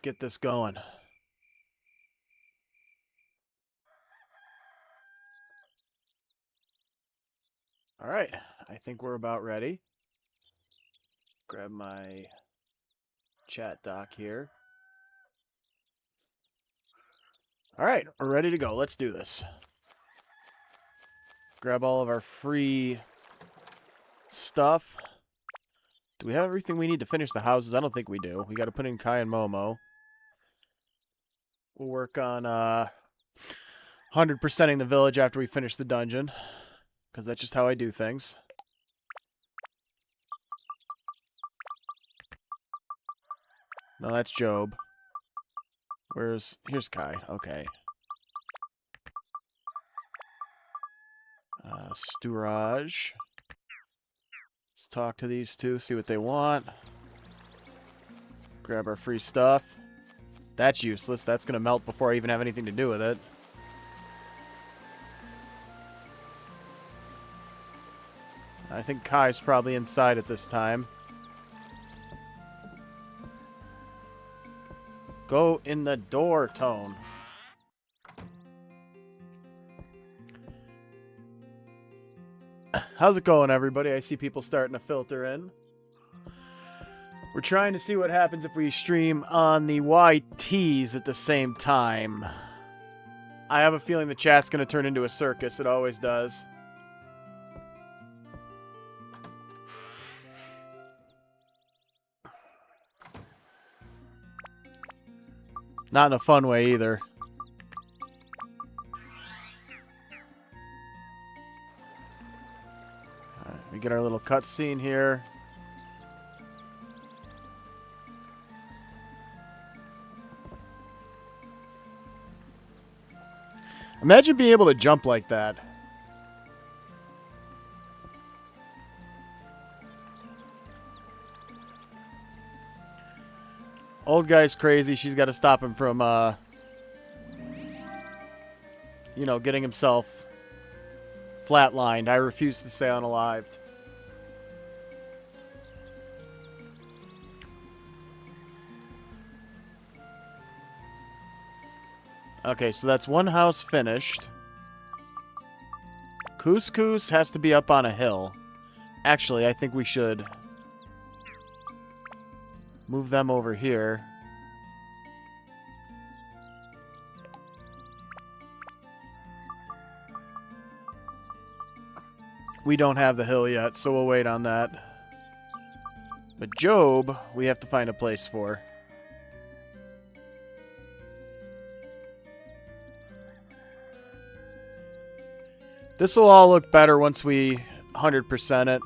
get this going. All right, I think we're about ready. Grab my chat doc here. All right, we're ready to go. Let's do this. Grab all of our free stuff. Do we have everything we need to finish the houses? I don't think we do. We got to put in Kai and Momo. We'll work on 100%ing the village after we finish the dungeon, because that's just how I do things. No, that's Job. Here's Kai. Okay. Sturaj. Let's talk to these two, see what they want. Grab our free stuff. That's useless. That's going to melt before I even have anything to do with it. I think Kai's probably inside at this time. Go in the door, Tone. How's it going, everybody? I see people starting to filter in. We're trying to see what happens if we stream on the YTs at the same time. I have a feeling the chat's going to turn into a circus. It always does. Not in a fun way, either. We get our little cutscene here. Imagine being able to jump like that. Old guy's crazy. She's got to stop him from, you know, getting himself flatlined. I refuse to stay unalived. Okay, so that's one house finished. Couscous has to be up on a hill. Actually, I think we should move them over here. We don't have the hill yet, so we'll wait on that. But Job, we have to find a place for. This will all look better once we 100% it.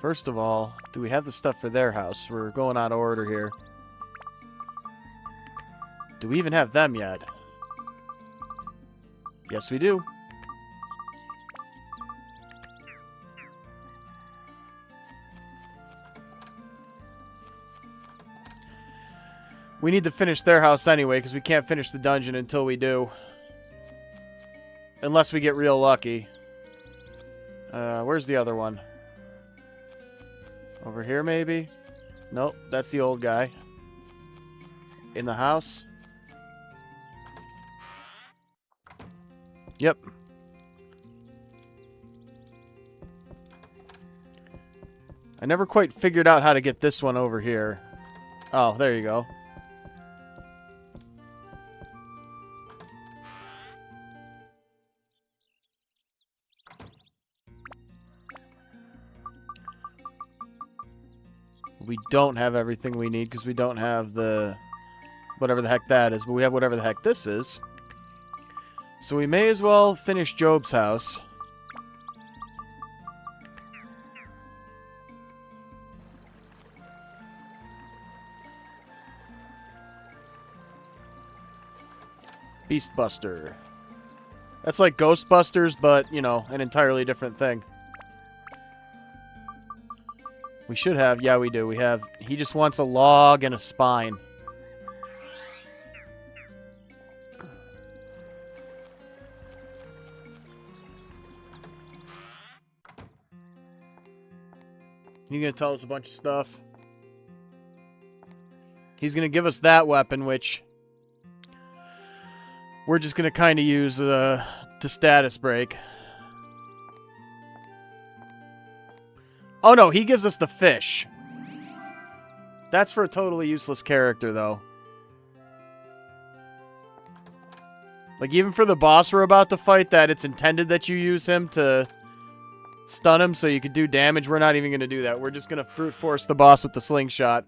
First of all, do we have the stuff for their house? We're going out of order here. Do we even have them yet? Yes, we do. We need to finish their house anyway, because we can't finish the dungeon until we do. Unless we get real lucky. Where's the other one? Over here, maybe? Nope, that's the old guy. In the house? Yep. I never quite figured out how to get this one over here. Oh, there you go. We don't have everything we need because we don't have the whatever the heck that is, but we have whatever the heck this is. So we may as well finish Job's house. Beastbuster. That's like Ghostbusters, but, you know, an entirely different thing. We should have, yeah, we do. We have, he just wants a log and a spine. He's going to tell us a bunch of stuff. He's going to give us that weapon, which we're just going to kind of use to status break. Oh no, he gives us the fish. That's for a totally useless character, though. Like, even for the boss we're about to fight, that it's intended that you use him to stun him so you could do damage. We're not even going to do that. We're just going to brute force the boss with the slingshot.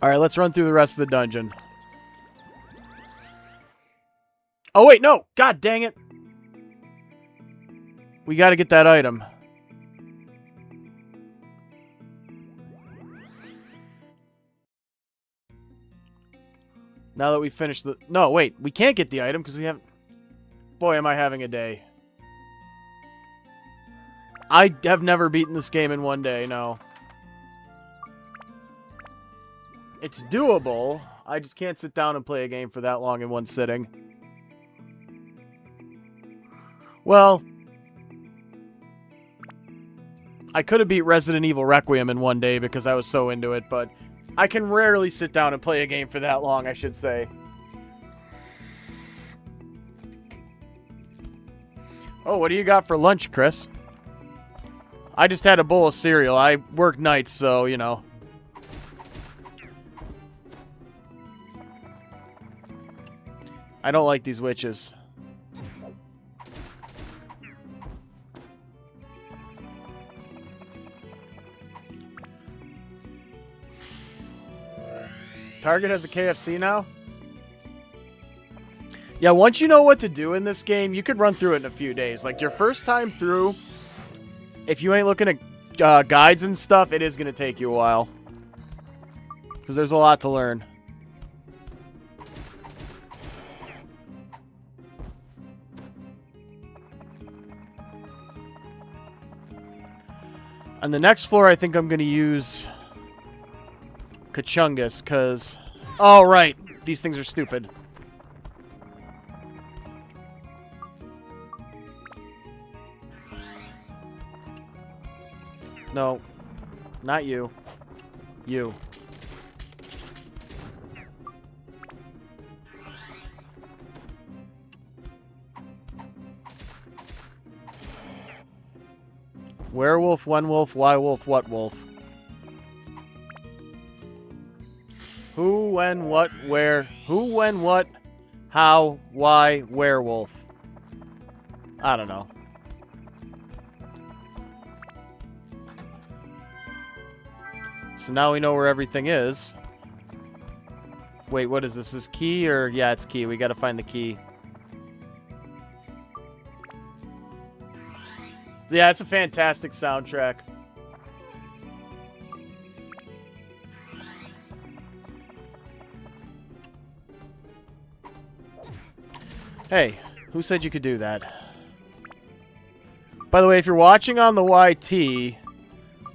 Alright, let's run through the rest of the dungeon. Oh, wait, no! God dang it! We gotta get that item. Now that we finished the... No, wait, we can't get the item because we haven't... Boy, am I having a day. I have never beaten this game in one day, no. It's doable. I just can't sit down and play a game for that long in one sitting. Well, I could have beat Resident Evil Requiem in one day because I was so into it, but I can rarely sit down and play a game for that long, I should say. Oh, what do you got for lunch, Chris? I just had a bowl of cereal. I work nights, so, you know. I don't like these witches. Target has a KFC now? Yeah, once you know what to do in this game, you could run through it in a few days. Like, your first time through, if you ain't looking at guides and stuff, it is going to take you a while. Because there's a lot to learn. On the next floor, I think I'm going to use Kachungus, because... Oh, right. These things are stupid. No. Not you. You. Werewolf, when wolf, why wolf, what wolf? Who, when, what, where? Who, when, what, how, why, werewolf? I don't know. So now we know where everything is. Wait, what is this? Is key or... Yeah, it's key. We gotta find the key. Yeah, it's a fantastic soundtrack. Hey, who said you could do that? By the way, if you're watching on the YT,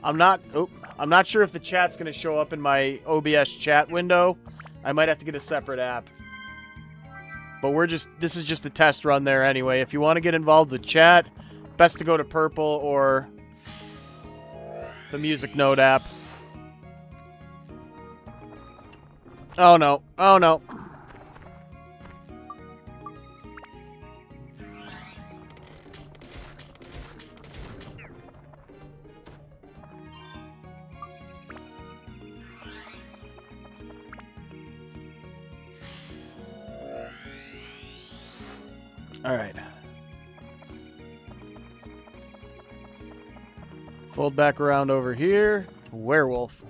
I'm not sure if the chat's going to show up in my OBS chat window. I might have to get a separate app. But this is just a test run there anyway. If you want to get involved with chat, best to go to Purple or the Music Note app. Oh no. Oh no. All right. Fold back around over here. Werewolf.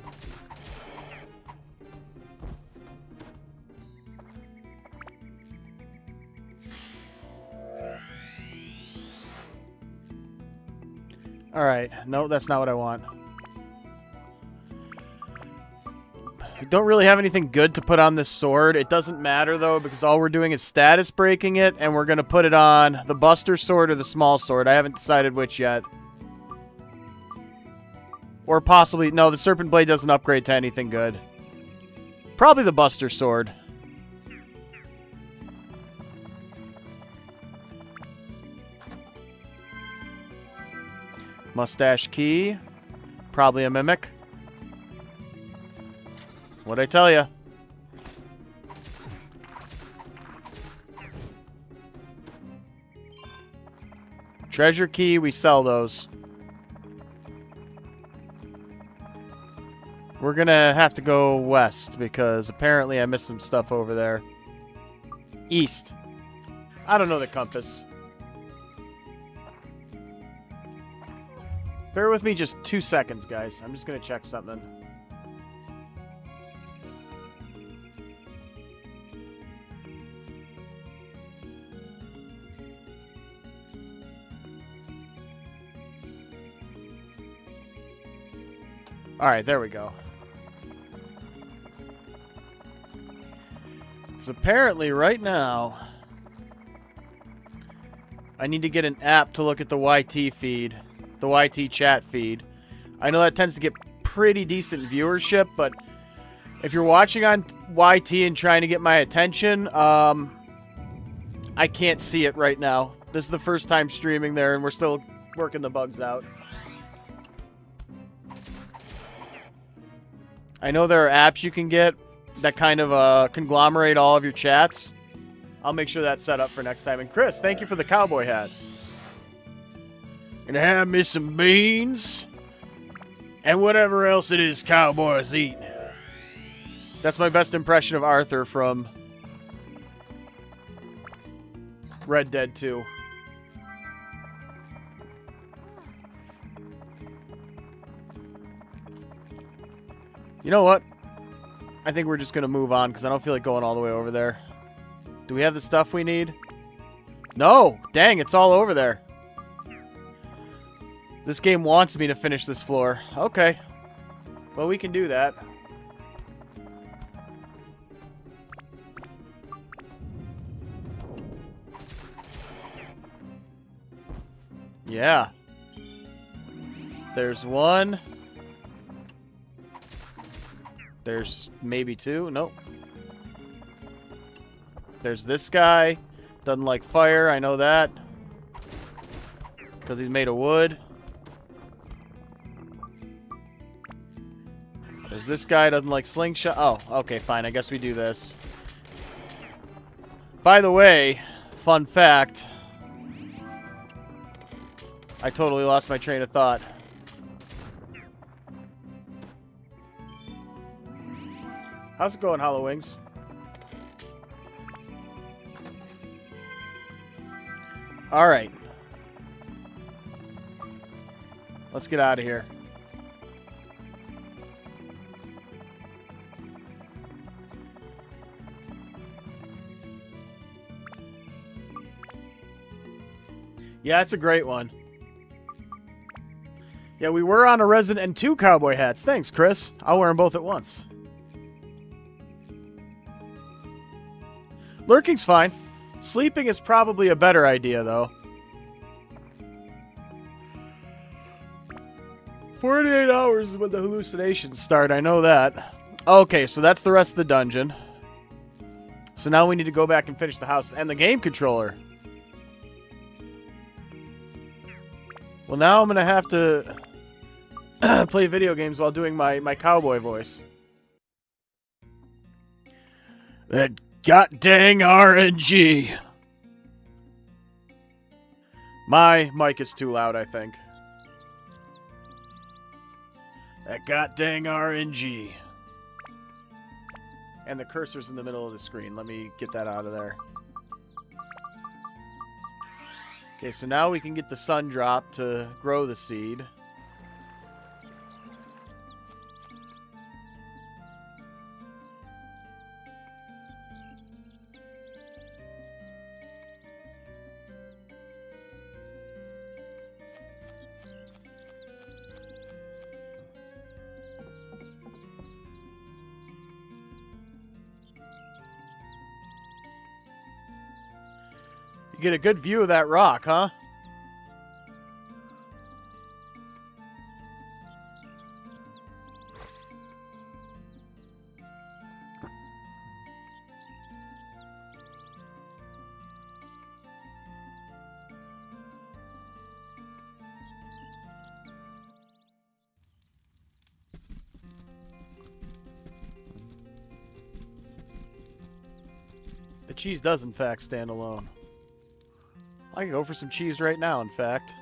All right. No, that's not what I want. don't really have anything good to put on this sword. It doesn't matter, though, because all we're doing is status breaking it, and we're going to put it on the Buster Sword or the Small Sword. I haven't decided which yet. Or possibly... No, the Serpent Blade doesn't upgrade to anything good. Probably the Buster Sword. Mustache Key. Probably a Mimic. What'd I tell ya? Treasure Key, we sell those. We're gonna have to go west because apparently I missed some stuff over there. East. I don't know the compass. Bear with me just 2 seconds, guys. I'm just gonna check something. Alright, there we go. Because apparently, right now, I need to get an app to look at the YT feed. The YT chat feed. I know that tends to get pretty decent viewership, but if you're watching on YT and trying to get my attention, I can't see it right now. This is the first time streaming there, and we're still working the bugs out. I know there are apps you can get that kind of conglomerate all of your chats. I'll make sure that's set up for next time. And Chris, thank you for the cowboy hat. Gonna have me some beans and whatever else it is cowboys eat. That's my best impression of Arthur from Red Dead 2. You know what? I think we're just going to move on because I don't feel like going all the way over there. Do we have the stuff we need? No! Dang, it's all over there. This game wants me to finish this floor. Okay. Well, we can do that. Yeah. There's one. There's maybe two. Nope. There's this guy. Doesn't like fire. I know that. Because he's made of wood. There's this guy. Doesn't like slingshot. Oh, okay, fine. I guess we do this. By the way, fun fact. I totally lost my train of thought. How's it going, Hollow Wings? Alright. Let's get out of here. Yeah, it's a great one. Yeah, we were on a Resident 2 cowboy hats. Thanks, Chris. I'll wear them both at once. Lurking's fine. Sleeping is probably a better idea, though. 48 hours is when the hallucinations start, I know that. Okay, so that's the rest of the dungeon. So now we need to go back and finish the house and the game controller. Well, now I'm going to have to play video games while doing my cowboy voice. That god dang RNG. My mic is too loud, I think. That god dang RNG. And the cursor's in the middle of the screen. Let me get that out of there. Okay, so now we can get the sun drop to grow the seed. You get a good view of that rock, huh? The cheese does, in fact, stand alone. I can go for some cheese right now, in fact.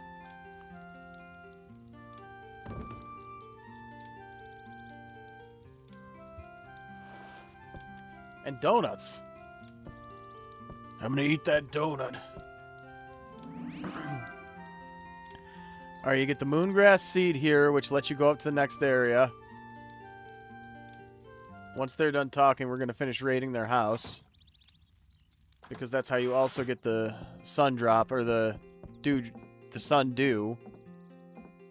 And donuts. I'm gonna eat that donut. Alright, you get the moongrass seed here, which lets you go up to the next area. Once they're done talking, we're gonna finish raiding their house. Because that's how you also get the sun drop, or the sun dew.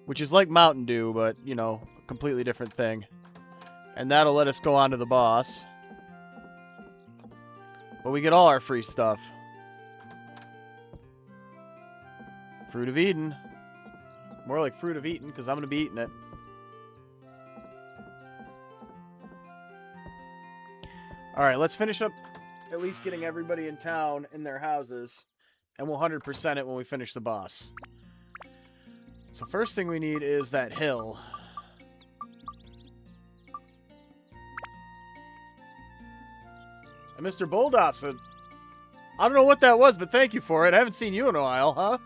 Which is like Mountain Dew, but, you know, a completely different thing. And that'll let us go on to the boss. But we get all our free stuff. Fruit of Eden. More like Fruit of Eaten, because I'm going to be eating it. Alright, let's finish up at least getting everybody in town in their houses. And we'll 100% it when we finish the boss. So first thing we need is that hill. And Mr. Bulldops, I don't know what that was, but thank you for it. I haven't seen you in a while, huh?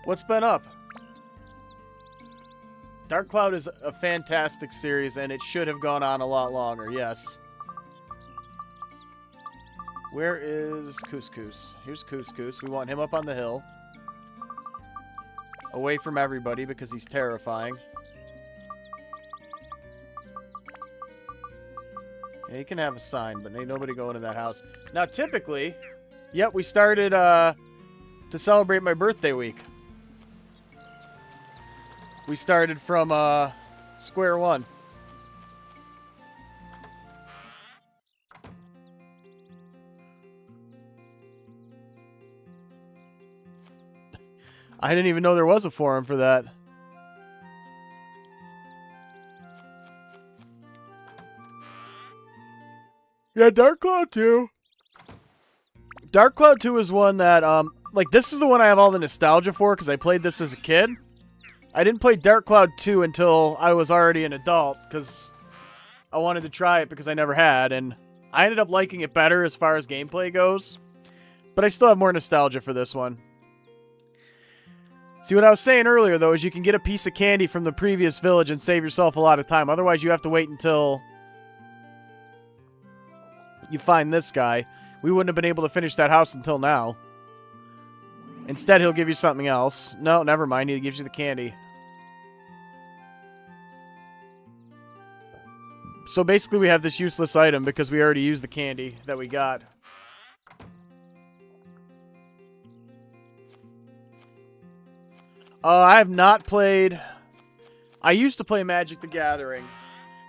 What's been up? Dark Cloud is a fantastic series, and it should have gone on a lot longer, yes. Where is Couscous? Here's Couscous. We want him up on the hill. Away from everybody, because he's terrifying. Yeah, he can have a sign, but ain't nobody going in that house. Now, typically, yep, we started to celebrate my birthday week. We started from square one. I didn't even know there was a forum for that. Yeah, Dark Cloud 2. Dark Cloud 2 is one that, like, this is the one I have all the nostalgia for, because I played this as a kid. I didn't play Dark Cloud 2 until I was already an adult, because I wanted to try it because I never had, and I ended up liking it better as far as gameplay goes. But I still have more nostalgia for this one. See, what I was saying earlier, though, is you can get a piece of candy from the previous village and save yourself a lot of time. Otherwise, you have to wait until you find this guy. We wouldn't have been able to finish that house until now. Instead, he'll give you something else. No, never mind. He gives you the candy. So basically, we have this useless item because we already used the candy that we got. I have not played... I used to play Magic the Gathering.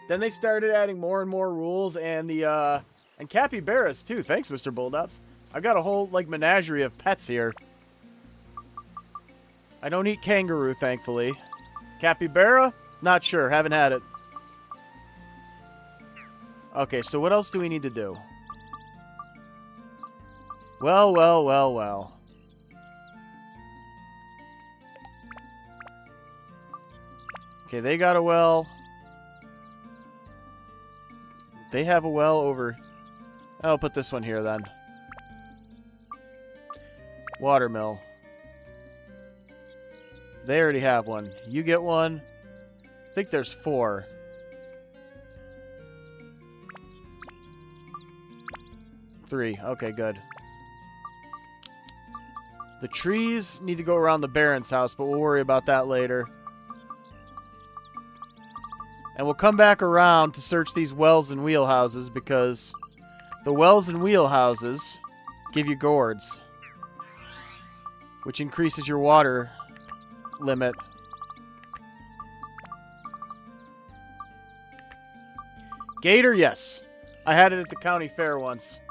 Then they started adding more and more rules, and the, and capybaras, too. Thanks, Mr. Bulldops. I've got a whole, like, menagerie of pets here. I don't eat kangaroo, thankfully. Capybara? Not sure. Haven't had it. Okay, so what else do we need to do? Well, well, well, well. Okay, they got a well. They have a well over... I'll put this one here, then. Watermill. They already have one. You get one. I think there's 4. Three. Okay, good. The trees need to go around the Baron's house, but we'll worry about that later. And we'll come back around to search these wells and wheelhouses, because the wells and wheelhouses give you gourds, which increases your water limit. Gator, yes. I had it at the county fair once.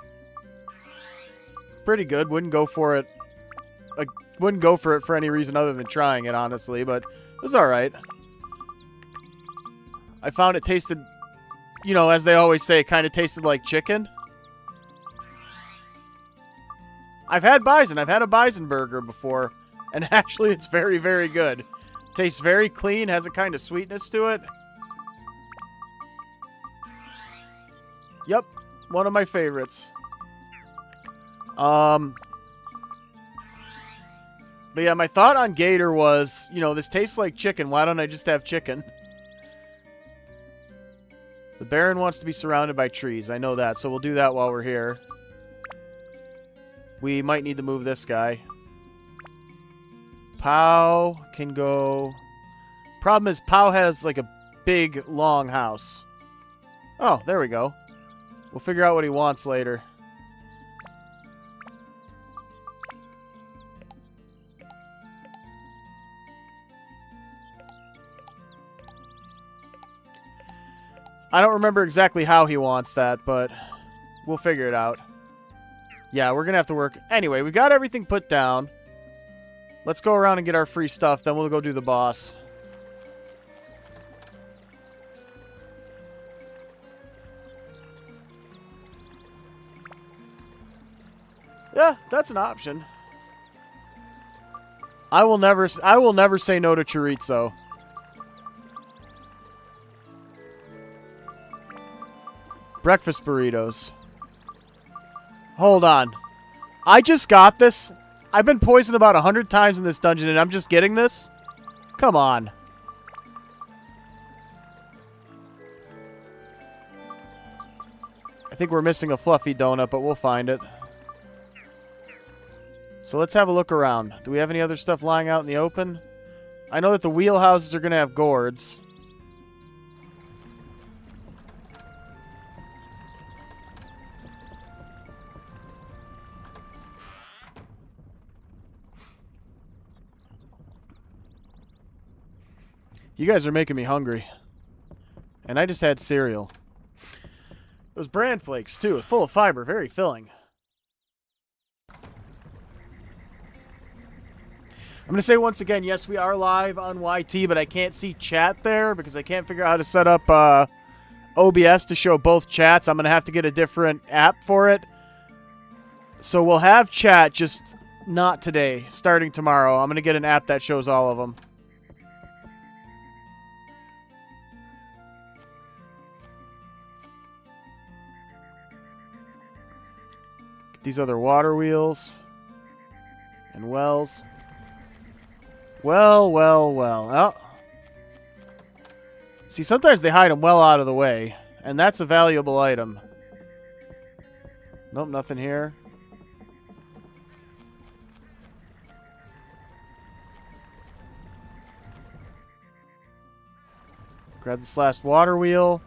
Pretty good. Wouldn't go for it wouldn't go for it for any reason other than trying it, honestly, but it was alright. I found it tasted, you know, as they always say, it kind of tasted like chicken. I've had bison. I've had a bison burger before, and actually it's very, very good. Tastes very clean, has a kind of sweetness to it. Yep, one of my favorites. But yeah, my thought on Gator was, you know, this tastes like chicken. Why don't I just have chicken? The Baron wants to be surrounded by trees. I know that, so we'll do that while we're here. We might need to move this guy. Pow can go... Problem is, Pow has, like, a big, long house. Oh, there we go. We'll figure out what he wants later. I don't remember exactly how he wants that, but we'll figure it out. Yeah, we're going to have to work. Anyway, we got everything put down. Let's go around and get our free stuff, then we'll go do the boss. Yeah, that's an option. I will never say no to chorizo. Breakfast burritos. Hold on. I just got this. I've been poisoned about 100 times in this dungeon and I'm just getting this? Come on. I think we're missing a fluffy donut, but we'll find it. So let's have a look around. Do we have any other stuff lying out in the open? I know that the wheelhouses are going to have gourds. You guys are making me hungry. And I just had cereal. Those bran flakes, too. Full of fiber. Very filling. I'm going to say once again, yes, we are live on YT, but I can't see chat there because I can't figure out how to set up OBS to show both chats. I'm going to have to get a different app for it. So we'll have chat, just not today. Starting tomorrow, I'm going to get an app that shows all of them. These other water wheels and wells. Well, well, well. Oh. See, sometimes they hide them well out of the way, and that's a valuable item. Nope, nothing here. Grab this last water wheel.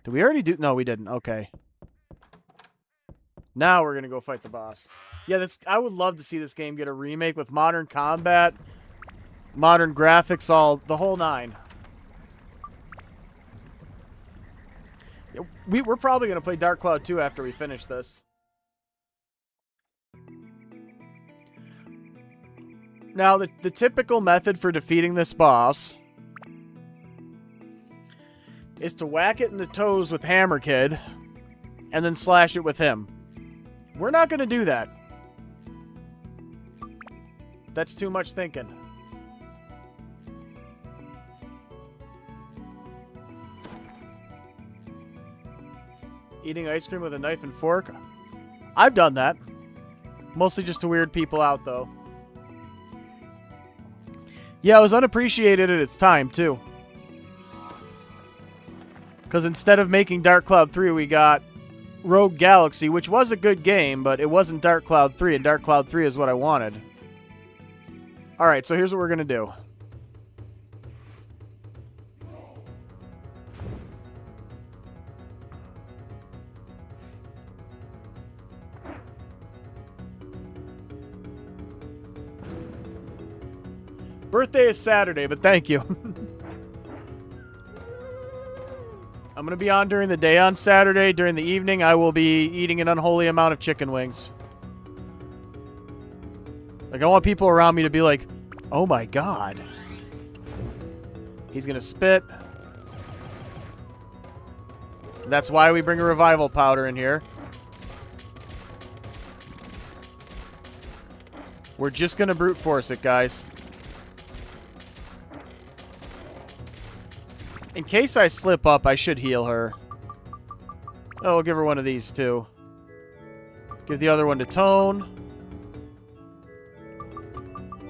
Did we already do... No, we didn't. Okay. Now we're going to go fight the boss. Yeah, I would love to see this game get a remake with modern combat, modern graphics, the whole nine. We're probably going to play Dark Cloud 2 after we finish this. Now, the typical method for defeating this boss is to whack it in the toes with Hammer Kid and then slash it with him. We're not going to do that. That's too much thinking. Eating ice cream with a knife and fork? I've done that. Mostly just to weird people out, though. Yeah, it was unappreciated at its time, too. Because instead of making Dark Cloud 3, we got Rogue Galaxy, which was a good game, but it wasn't Dark Cloud 3, and Dark Cloud 3 is what I wanted. Alright, so here's what we're going to do. Birthday is Saturday, but thank you. I'm going to be on during the day on Saturday. During the evening, I will be eating an unholy amount of chicken wings. Like, I want people around me to be like, oh my god. He's gonna spit. That's why we bring a revival powder in here. We're just gonna brute force it, guys. In case I slip up, I should heal her. Oh, we'll give her one of these, too. Give the other one to Tone.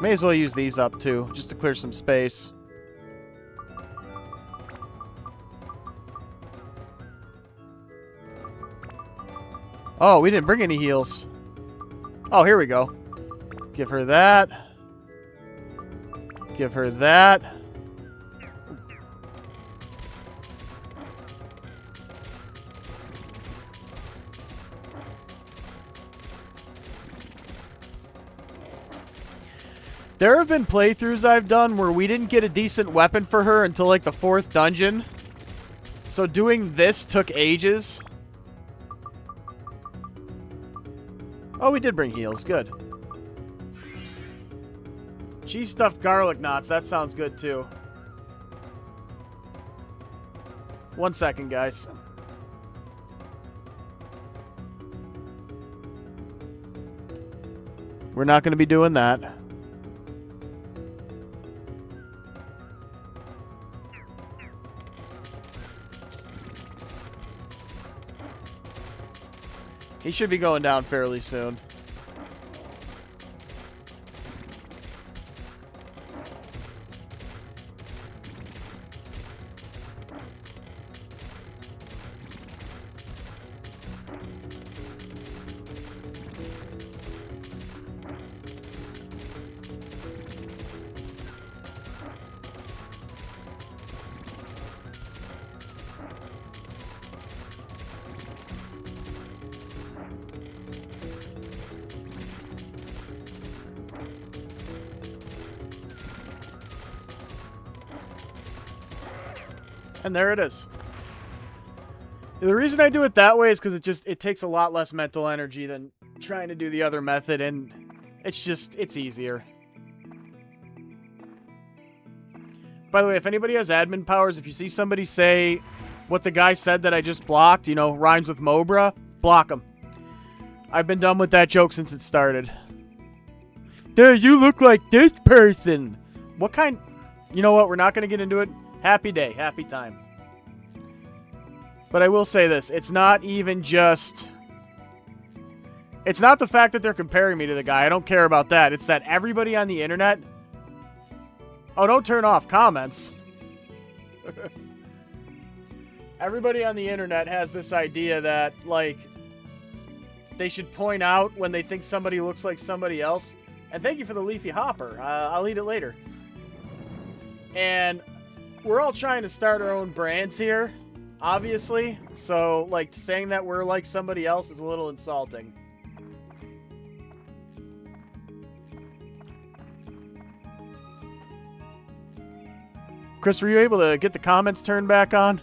May as well use these up, too, just to clear some space. Oh, we didn't bring any heals. Oh, here we go. Give her that. Give her that. There have been playthroughs I've done where we didn't get a decent weapon for her until like the 4th dungeon. So doing this took ages. Oh, we did bring heals. Good. Cheese stuffed garlic knots. That sounds good too. 1 second, guys. We're not going to be doing that. He should be going down fairly soon. And there it is. The reason I do it that way is because it takes a lot less mental energy than trying to do the other method, and it's easier. By the way, if anybody has admin powers, if you see somebody say what the guy said that I just blocked, you know, rhymes with Mobra, block them. I've been done with that joke since it started. Dude, you look like this person. What kind? You know what? We're not going to get into it. Happy day. Happy time. But I will say this. It's not even just... It's not the fact that they're comparing me to the guy. I don't care about that. It's that everybody on the internet... Oh, don't turn off comments. Everybody on the internet has this idea that, like, they should point out when they think somebody looks like somebody else. And thank you for the leafy hopper. I'll eat it later. And we're all trying to start our own brands here, obviously. So, like, saying that we're like somebody else is a little insulting. Chris, were you able to get the comments turned back on?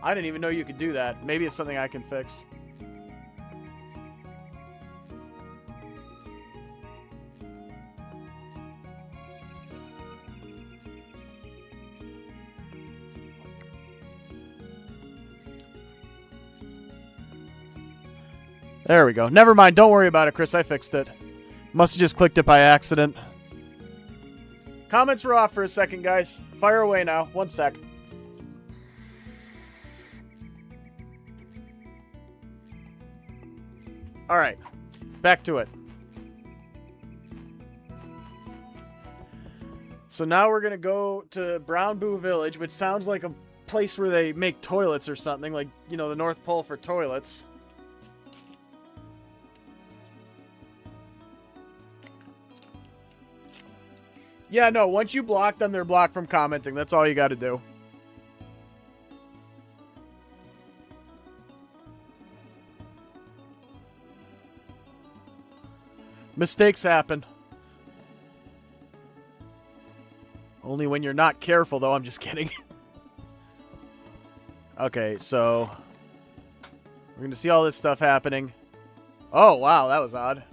I didn't even know you could do that. Maybe it's something I can fix. There we go. Never mind. Don't worry about it, Chris. I fixed it. Must have just clicked it by accident. Comments were off for a second, guys. Fire away now. 1 sec. Alright. Back to it. So now we're going to go to Brown Boo Village, which sounds like a place where they make toilets or something. Like, you know, the North Pole for toilets. Yeah, no, once you block them, they're blocked from commenting. That's all you got to do. Mistakes happen. Only when you're not careful, though. I'm just kidding. Okay, so we're going to see all this stuff happening. Oh, wow, that was odd.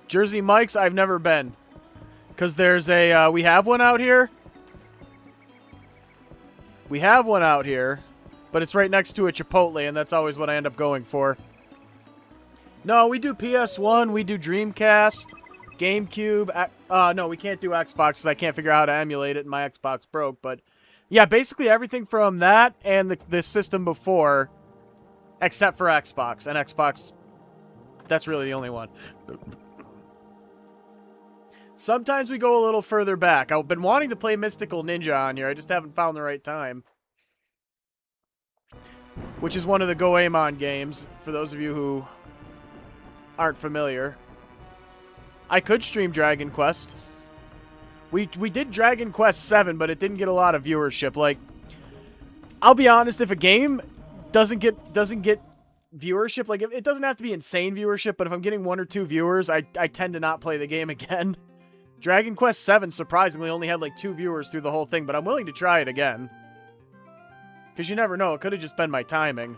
Jersey Mike's, I've never been. Because there's a, we have one out here. We have one out here. But it's right next to a Chipotle, and that's always what I end up going for. No, we do PS1, we do Dreamcast, GameCube. No, we can't do Xbox because I can't figure out how to emulate it and my Xbox broke. But yeah, basically everything from that and the system before, except for Xbox. And Xbox, that's really the only one. Sometimes we go a little further back. I've been wanting to play Mystical Ninja on here. I just haven't found the right time. Which is one of the Goemon games, for those of you who aren't familiar. I could stream Dragon Quest. We did Dragon Quest 7, but it didn't get a lot of viewership. Like, I'll be honest, if a game doesn't get viewership, like, it doesn't have to be insane viewership, but if I'm getting 1 or 2 viewers, I tend to not play the game again. Dragon Quest 7 surprisingly only had like 2 viewers through the whole thing, but I'm willing to try it again. Because you never know, it could have just been my timing.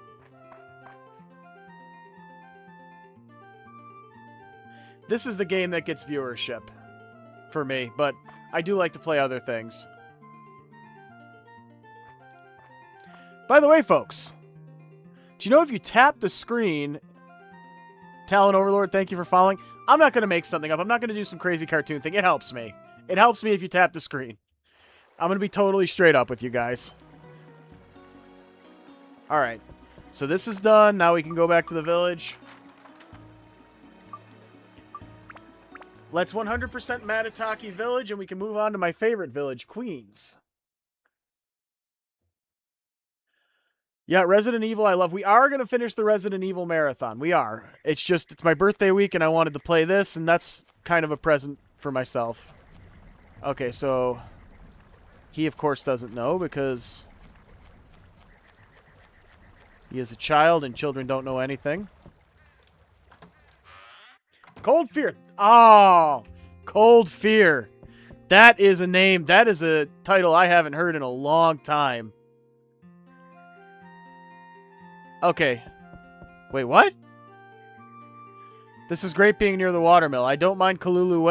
This is the game that gets viewership for me, but I do like to play other things. By the way, folks, do you know if you tap the screen... Talon Overlord, thank you for following. I'm not going to make something up. I'm not going to do some crazy cartoon thing. It helps me. It helps me if you tap the screen. I'm going to be totally straight up with you guys. Alright. So this is done. Now we can go back to the village. Let's 100% Matataki Village, and we can move on to my favorite village, Queens. Yeah, Resident Evil I love. We are going to finish the Resident Evil Marathon. We are. It's just, it's my birthday week, and I wanted to play this, and that's kind of a present for myself. Okay, so... He, of course, doesn't know, because... He is a child, and children don't know anything. Cold Fear. Oh, Cold Fear. That is a name. That is a title I haven't heard in a long time. Okay. Wait, what? This is great being near the watermill. I don't mind Kalulu